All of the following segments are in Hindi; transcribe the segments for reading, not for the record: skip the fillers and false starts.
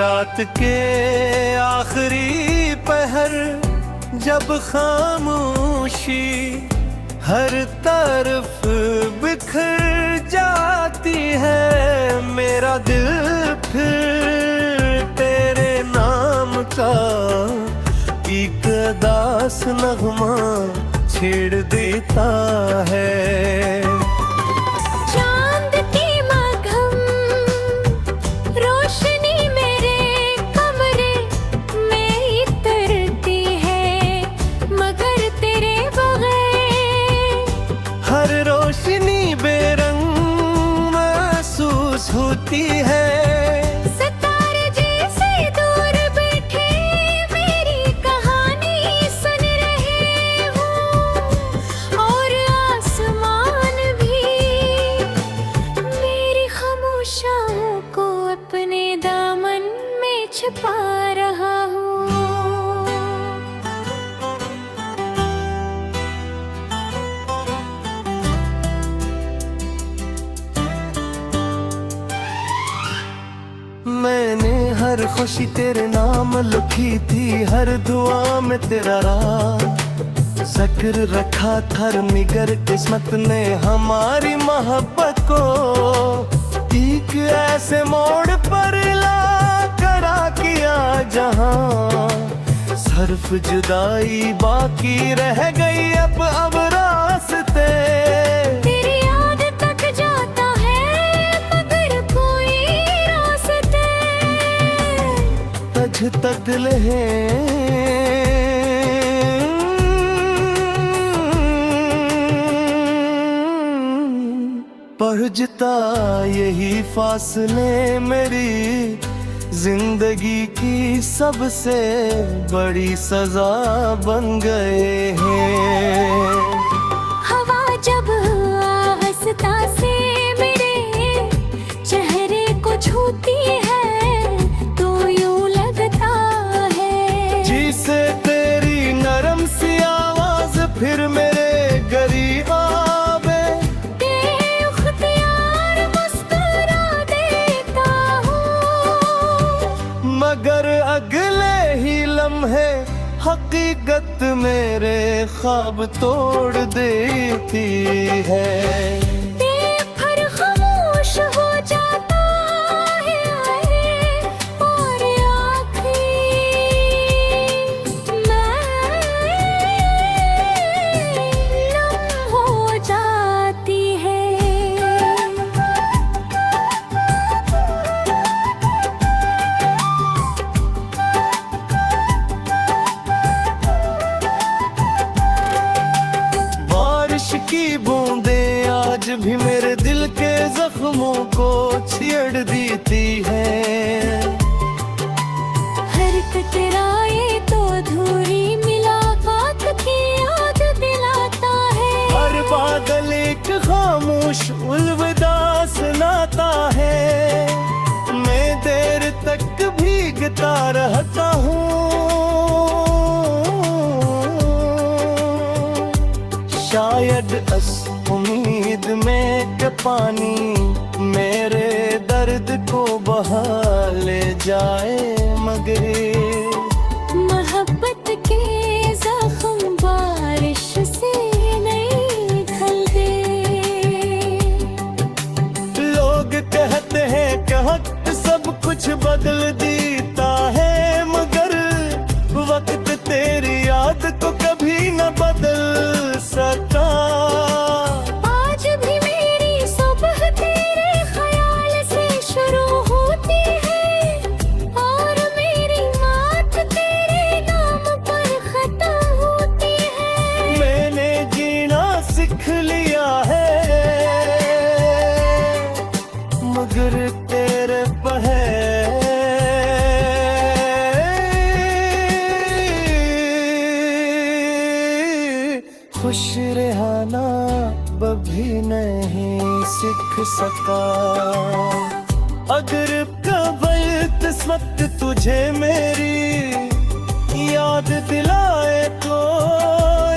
रात के आखिरी पहर जब खामोशी हर तरफ बिखर जाती है, मेरा दिल फिर तेरे नाम का एक दास नगमा छेड़ देता है। चांद की मघम रोशनी मेरे कमरे में उतरती है, मगर तेरे बगैर हर रोशनी बेरंग महसूस होती है। सितारे जैसे दूर बैठे मेरी कहानी सुन रहे हो, और आसमान भी मेरी खामोशियों को अपने दामन में छिपा रहा हूँ। मैंने हर खुशी तेरे नाम लिखी थी, हर दुआ में तेरा राज जिक्र रखा था, निगर किस्मत ने हमारी मोहब्बत को एक ऐसे मोड़ पर ला खड़ा किया जहां सिर्फ जुदाई बाकी रह गई। अब रास्ते तेरी याद तक जाता है, मगर कोई रास्ते तज तक लहे पहुंचता यही फासले मेरी जिंदगी की सबसे बड़ी सजा बन गए हैं। हवा जब आहिस्ता से मेरे चेहरे को छूती है तो यूं लगता है जिसे तेरी नरम सी आवाज फिर मेरे करीब आवे, बेख्तियार मुस्कुरा देता हूँ, मगर अगले ही लम्हे हकीकत मेरे ख्वाब तोड़ देती है। फिर खामोश हो जाता है और आँखें नम हो जाती है। बारिश की बूंदें आज भी मेरे दिल के जख्मों को छेड़ देती है। हर टकराए तो अधूरी मुलाकात की याद दिलाता है। हर बादल एक खामोश अलविदा सुनाता है, मैं देर तक भीगता रहता हूँ। शायद इस उम्मीद में कि पानी मेरे दर्द को बहा ले जाए, मगर मोहब्बत के जख्म बारिश से नहीं ढलते। लोग कहते हैं कि वक्त सब कुछ बदल देता है, मगर वक्त तेरी याद को कभी न बदल सका। आज भी मेरी सुबह तेरे ख्याल से शुरू होती है, और मेरी मौत तेरे नाम पर खत्म होती है। मैंने जीना सीख लिया है, मगर तेरे पर है। खुश रहना कभी नहीं सीख सका, अगर कभी किस्मत तुझे मेरी याद दिलाए तो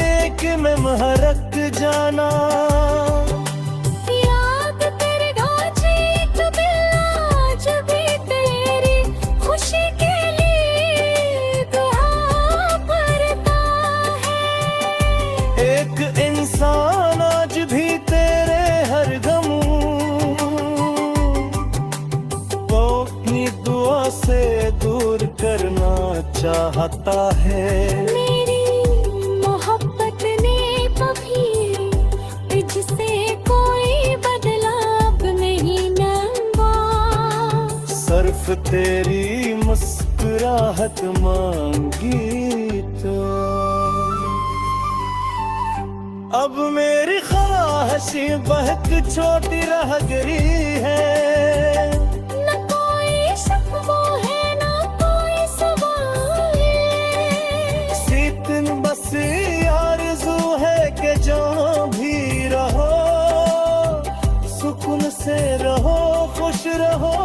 एक में महरक जाना। याद तेरे ढांचे तो बिल्ला, जब भी तेरी खुशी चाहता है। मेरी मोहब्बत ने कभी जिसे कोई बदलाव नहीं नंगा। सिर्फ तेरी मुस्कुराहट मांगी तो अब मेरी ख्वाहिशें बहक छोटी रह गई है। न कोई शिकवा है न कोई सवाल है। सीतन बस आरज़ू है कि जहाँ भी रहो सुकून से रहो, खुश रहो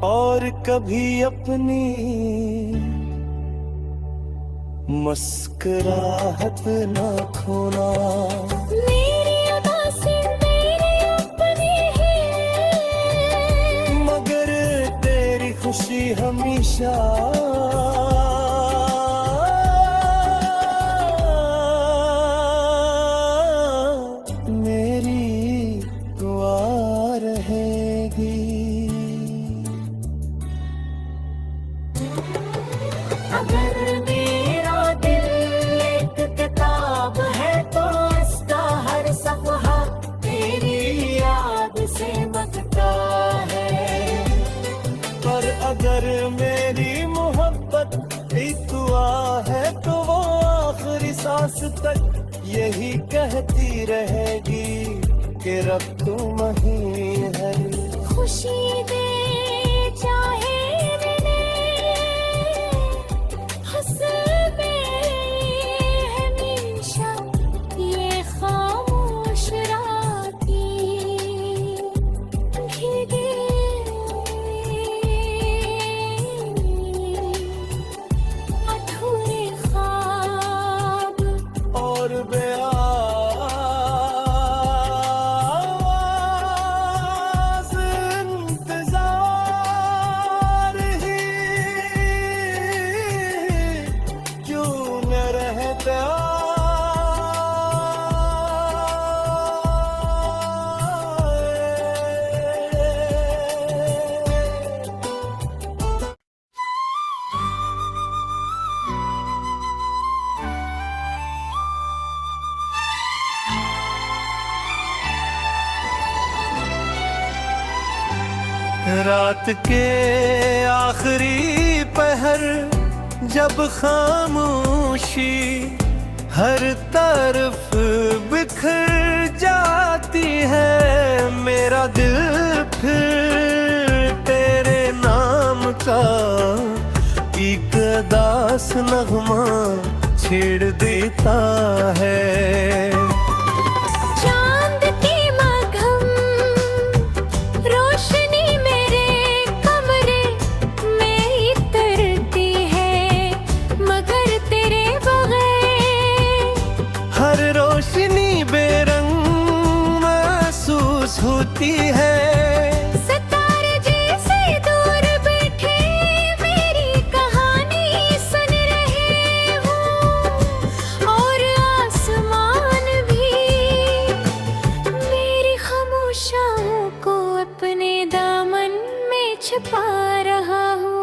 और कभी अपनी मुस्कुराहट ना खोना। मेरी उदासी मेरी अपनी है, मगर तेरी खुशी हमेशा मेरी दुआ रहेगी। अगर मेरा दिल एक किताब है तो इसका हर सफ़हा तेरी याद से मगता है। पर अगर मेरी मोहब्बत एक दुआ है तो वो आखिरी सांस तक यही कहती रहेगी कि रब तुम ही है। खुशी दे चाहे हमेशा ये खामोश राती भीगे अधूरे ख्वाब और बेआवाज़ इंतज़ार ही क्यों न रहता। रात के आखिरी पहर जब खामोशी हर तरफ बिखर जाती है, मेरा दिल फिर तेरे नाम का एक दास नगमा छेड़ देता है। चांद की मघम रोशनी मेरे कमरे में उतरती है, मगर तेरे बगैर हर रोशनी बेरंग महसूस होती है। सितारे जैसे दूर बैठे मेरी कहानी सुन रहे हो और आसमान भी मेरी खामोशियों को अपने दामन में छिपा रहा हूँ।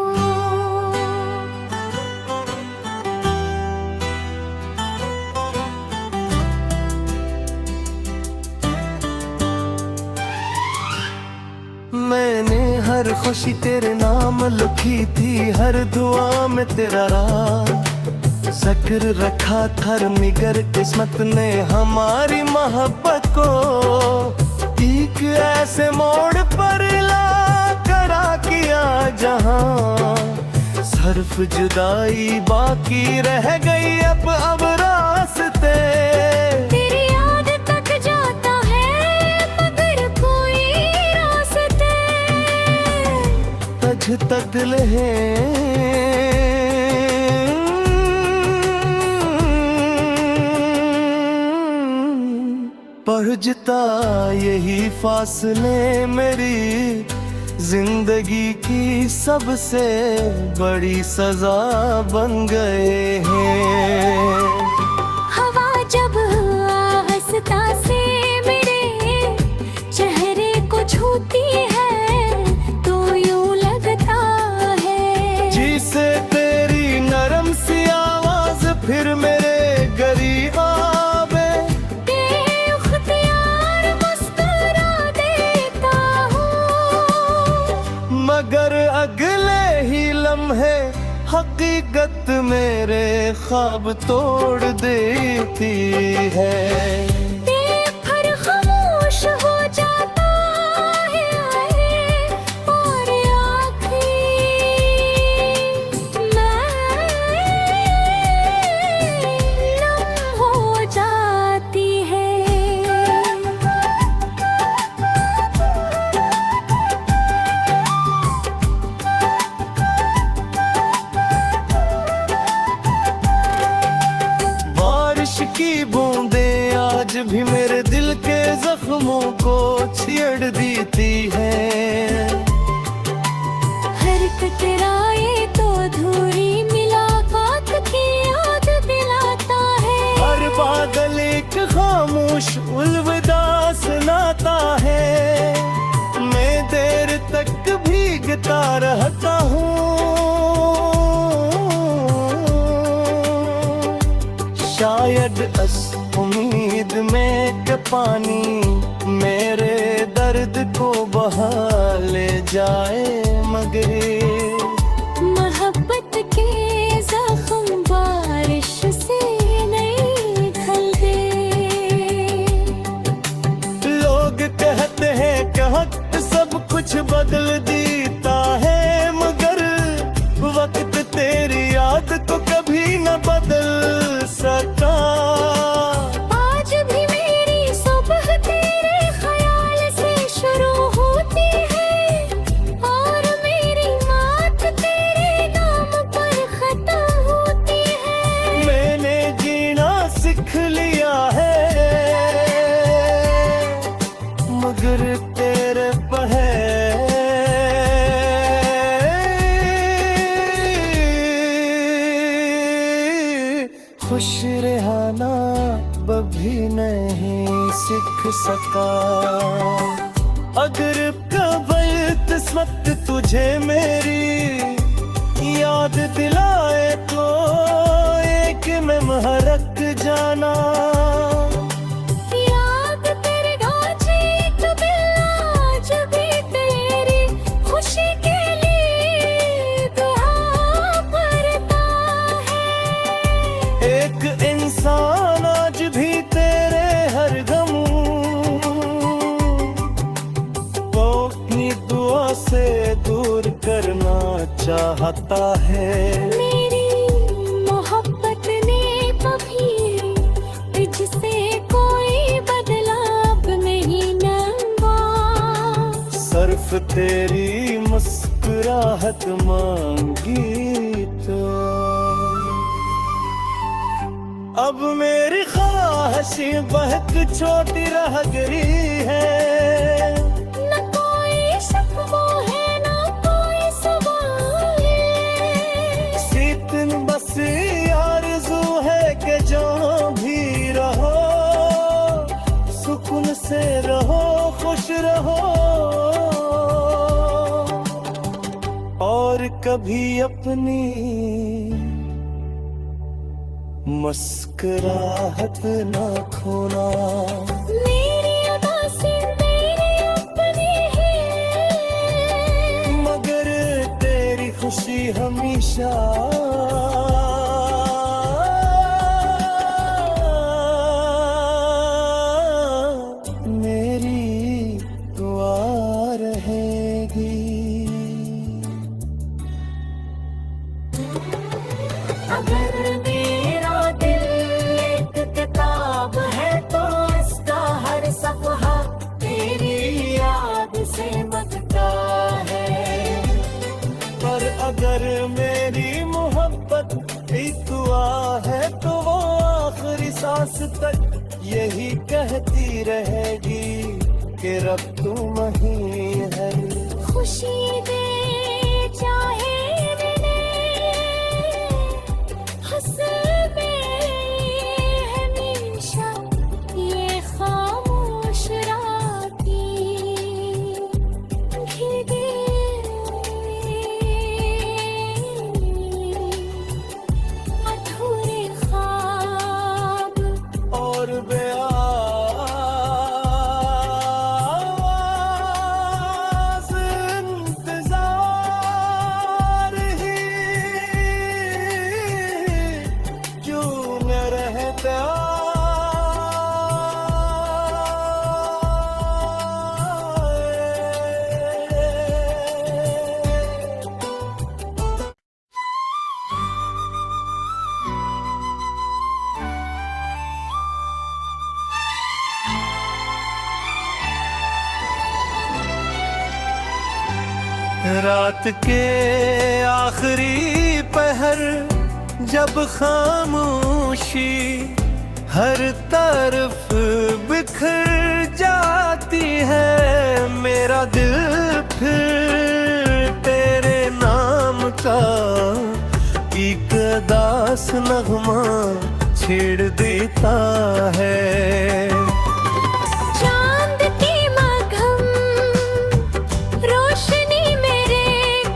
मैंने हर खुशी तेरे नाम लिखी थी, हर दुआ में तेरा राज जिक्र रखा था, निगर किस्मत ने हमारी मोहब्बत को एक ऐसे मोड़ पर ला करा किया जहां सिर्फ जुदाई बाकी रह गई। अब रास्ते तेरी याद तक जाता है मगर कोई रास्ते तज तक लहे पहुंचता यही फासले मेरी जिंदगी की सबसे बड़ी सजा बन गए हैं। हवा जब आहिस्ता से मेरे चेहरे को छूती है तो यूं लगता लम्हे हकीकत मेरे ख्वाब तोड़ देती है। बेफर खामोश हो जाता है और आँखें नम हो जाती है। बारिश की बूंदें आज भी मेरे दिल के जख्मों को छेड़ देती है। हर टकराए तो अधूरी मुलाकात की याद दिलाता है। हर बादल एक खामोश अलविदा सुनाता है। मैं देर तक भीगता रहता हूँ, शायद इस उम्मीद में कि पानी मेरे दर्द को बहा ले जाए, मगर मोहब्बत के जख्म बारिश से नहीं ढलते। लोग कहते हैं कि वक्त सब कुछ बदल देता है, मगर वक्त तेरी याद को कभी न बदल सका। आज भी मेरी सुबह तेरे ख्याल से शुरू होती है और मेरी मौत तेरे नाम पर खत्म होती है। मैंने जीना सीख लिया है, मगर तेरे पर है। खुश रहना कभी नहीं सीख सका। अगर कभी किस्मत तुझे मेरी याद दिलाए तो एक में महरक जाना। याद तेरे ढांचे तो दिल आज भी तेरी खुशी के लिए दुआ करता है। एक इंसान आज भी तेरे हर गम को अपनी दुआ से दूर करना चाहता है। मेरी मोहब्बत ने कभी तुझसे कोई बदलाव नहीं मांगा। सिर्फ तेरी मुस्कुराहट मांगी तो अब मेरी ख्वाहिशें बहक छोटी रह गई है। न कोई शिकवा है न कोई सवाल है। सीतन बस आरज़ू है कि जहाँ भी रहो सुकून से रहो, खुश रहो और कभी अपनी मुस्कुराहट ना खोना। मेरी उदासी मेरी अपनी है, मगर तेरी खुशी हमेशा मेरी दुआ रहेगी। अगर मेरा दिल एक किताब है तो इसका हर सफ़हा तेरी याद से मगता है। पर अगर मेरी मोहब्बत एक दुआ है तो वो आखिरी सांस तक यही कहती रहेगी कि रब तुम ही है। खुशी दे चाहे हमेशा ये खामोश राती भीगे अधूरे ख्वाब और बेआवाज़ इंतज़ार रात के आखिरी पहर जब खामोशी हर तरफ बिखर जाती है, मेरा दिल फिर तेरे नाम का एक दास नगमा छेड़ देता है। चांद की मघम रोशनी मेरे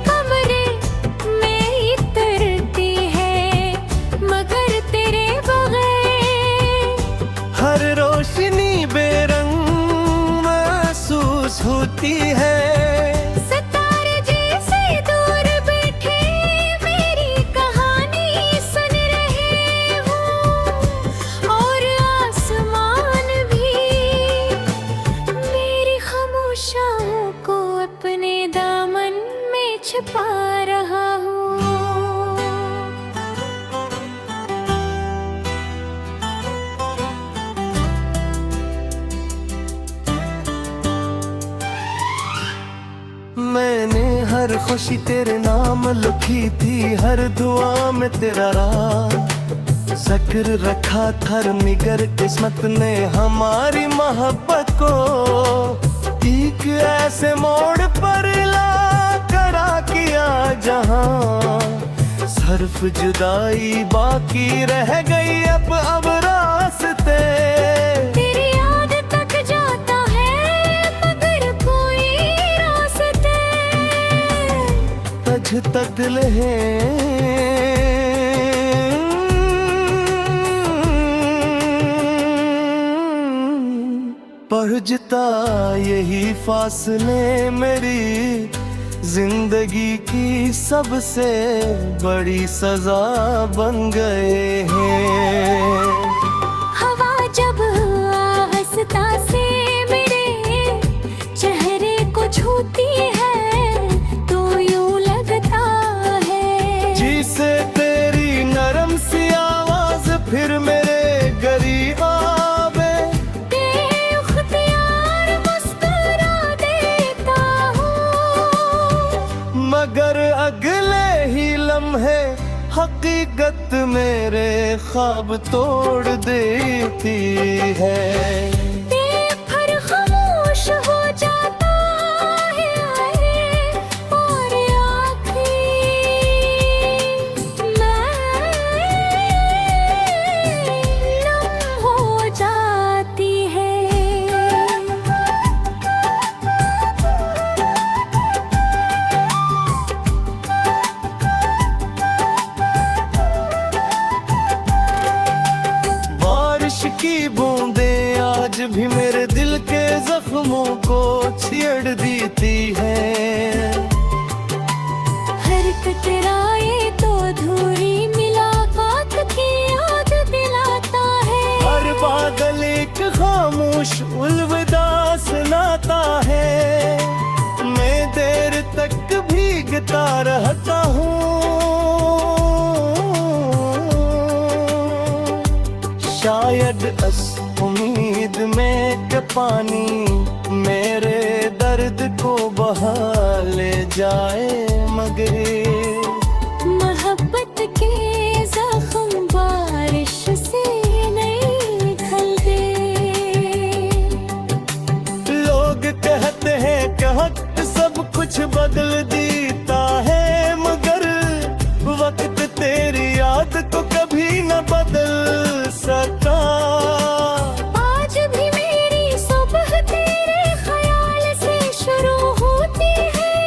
कमरे में इतरती है, मगर तेरे बगैर हर रोशनी बेरंग महसूस होती है। सितारे जैसे दूर बैठे मेरी कहानी सुन रहे हो, और आसमान भी मेरी खामोशियों को अपने दामन में छिपा रहा हूँ। मैंने हर खुशी तेरे नाम लिखी थी, हर दुआ में तेरा राज जिक्र रखा था, निगर किस्मत ने हमारी मोहब्बत को एक ऐसे मोड़ पर ला खड़ा किया जहां सिर्फ जुदाई बाकी रह गई। अब रास्ते तेरी याद तक जाता है, मगर कोई रास्ते तज तक लहे पहुंचता यही फासले मेरी जिंदगी की सबसे बड़ी सजा बन गए हैं। हवा जब आहिस्ता से मेरे चेहरे को छूती है तो यूं लगता है जिसे तेरी नरम सी आवाज फिर मेरे करीब आवे, बेख्तियार मुस्कुरा देता हूँ, मगर अगले ही लम्हे हकीकत मेरे ख्वाब तोड़ देती है। बेफर खामोश हो जाता है और आँखें नम हो जाती है। बारिश की बूंदें आज भी मेरे दिल के जख्मों को छेड़ देती है। हर कतराए तो अधूरी मुलाकात की याद दिलाता है। हर बादल एक खामोश अलविदा सुनाता है। मैं देर तक भीगता रहता हूँ, शायद इस उम्मीद में कि पानी मेरे दर्द को बहा ले जाए, मगर मोहब्बत के जख्म बारिश से नहीं ढलते। लोग कहते हैं कि वक्त सब कुछ बदल देता है, मगर वक्त तेरी याद को कभी न बदल सका। आज भी मेरी सुबह तेरे ख्याल से शुरू होती है,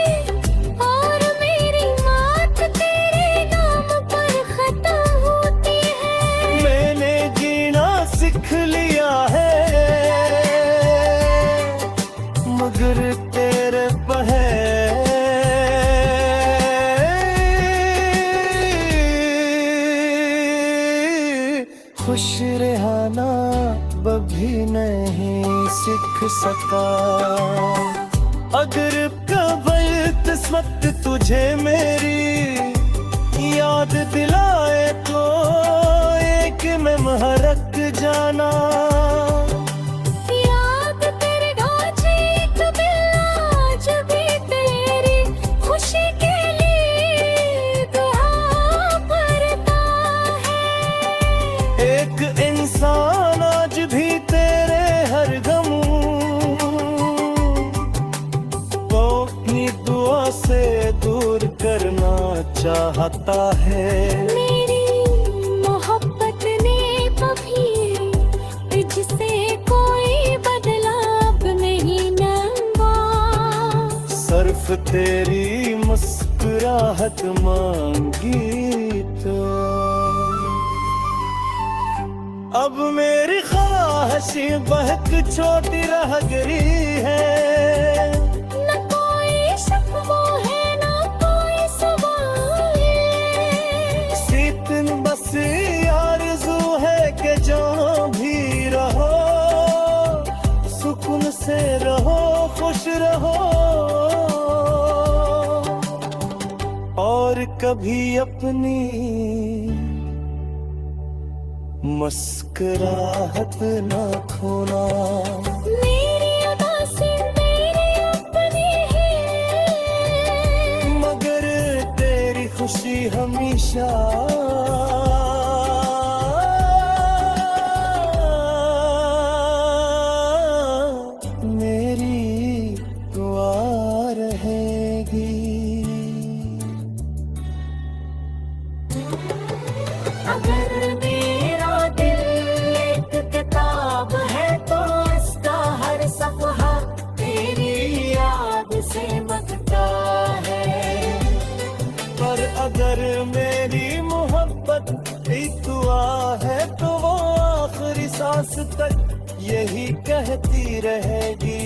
और मेरी मौत तेरे नाम पर खत्म होती है। मैंने जीना सीख लिया है, मगर तेरे पे खुश रहना कभी नहीं सीख सका। अगर कभी किस्मत तुझे मेरी याद दिलाए तो एक में महरक जाना। याद तेरे ढांचे कभी आज भी तेरी खुशी चाहता है। मेरी मोहब्बत ने कभी जिसे कोई बदलाव नहीं मांगा। सिर्फ तेरी मुस्कुराहट मांगी तो अब मेरी ख्वाहिश बहक छोटी रह गई है। न कोई शिकवा है न कोई सवाल है। सीतन बस आरज़ू है कि जहाँ भी रहो सुकून से रहो, खुश रहो और कभी अपनी मुस्कुराहट ना खोना। मेरी उदासी मेरी अपनी है, मगर तेरी खुशी हमेशा मेरी दुआ रहेगी। अगर मेरा दिल एक किताब है तो इसका हर सफ़हा तेरी याद से मगता है। पर अगर मेरी मोहब्बत एक दुआ है तो वो आखिरी सांस तक यही कहती रहेगी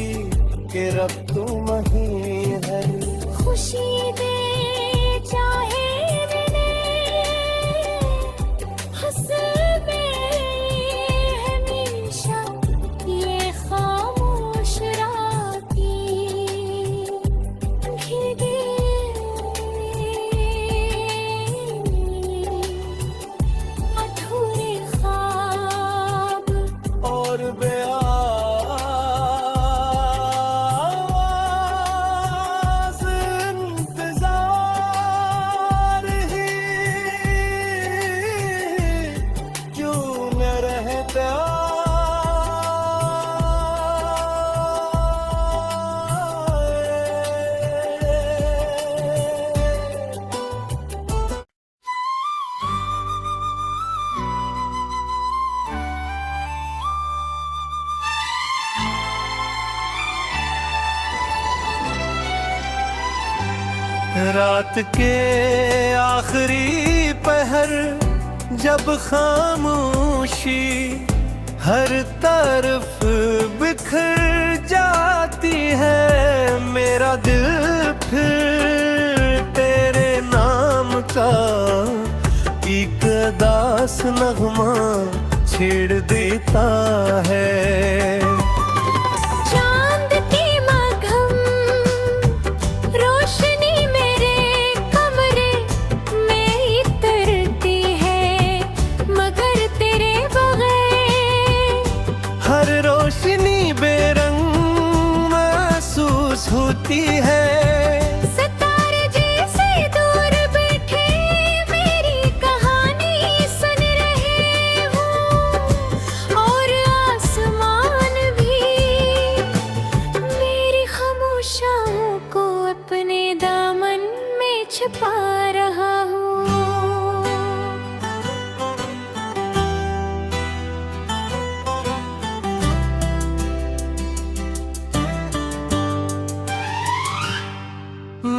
कि रब तुम ही है। खुशी दे चाहे हमेशा ये खामोश राती भीगे अधूरे ख्वाब और रात के आखिरी पहर जब खामोशी हर तरफ बिखर जाती है, मेरा दिल फिर तेरे नाम का एक दास नगमा छेड़ देता है। चांद की मघम रोशनी मेरे कमरे में उतरती है, मगर तेरे बगैर हर रोशनी बेरंग महसूस होती है। सितारे जैसे दूर बैठे मेरी कहानी सुन रहे हो और आसमान भी मेरी खामोशियों को अपने दामन में छिपा रहा हूँ।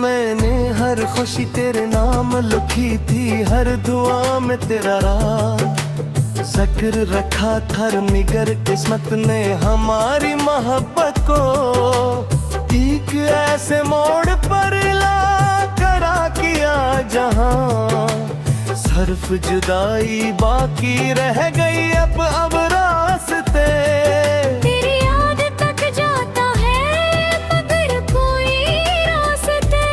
मैंने हर खुशी तेरे नाम लिखी थी, हर दुआ में तेरा राज जिक्र रखा था, निगर किस्मत ने हमारी मोहब्बत को एक ऐसे मोड़ पर ला करा किया जहां सिर्फ जुदाई बाकी रह गई। अब रास्ते तेरी याद तक जाता है मगर कोई रास्ते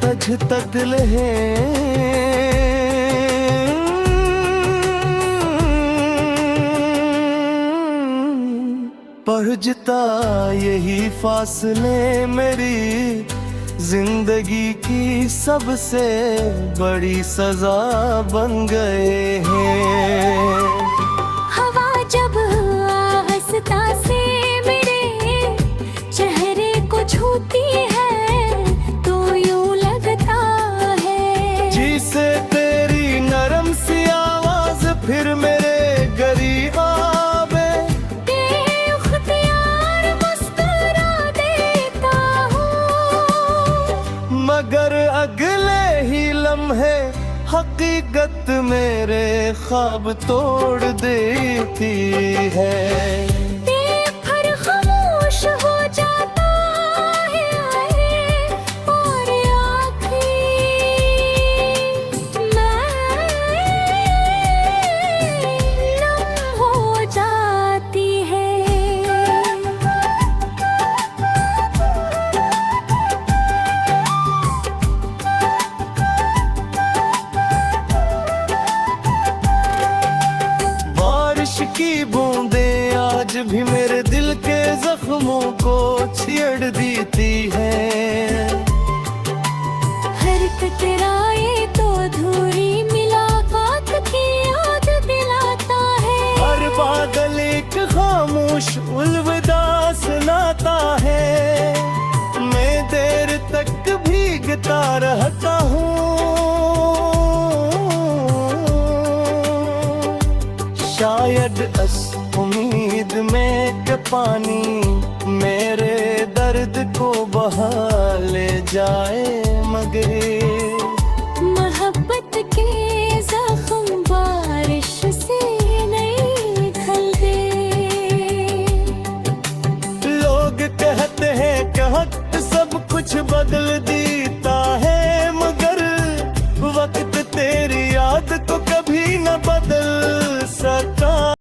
तज तक लहे पहुंचता यही फासले मेरी जिंदगी की सबसे बड़ी सजा बन गए हैं। हवा जब आहिस्ता से मेरे चेहरे को छूती है तो यूं लगता लम्हे हकीकत मेरे ख्वाब तोड़ देती है। बेफर खामोश हो जाता है और आँखें नम हो जाती है। बारिश की बूंदें आज भी मेरे दिल के जख्मों को छेड़ देती है। हर टकराए तो अधूरी मुलाकात की याद दिलाता है। हर बादल एक खामोश अलविदा सुनाता है। मैं देर तक भीगता रहता हूँ, शायद इस उम्मीद में कि पानी मेरे दर्द को बहा ले जाए, मगर मोहब्बत के जख्म बारिश से नहीं ढलते। लोग कहते हैं कि वक्त सब कुछ बदल देता है, मगर वक्त तेरी याद को कभी न बदल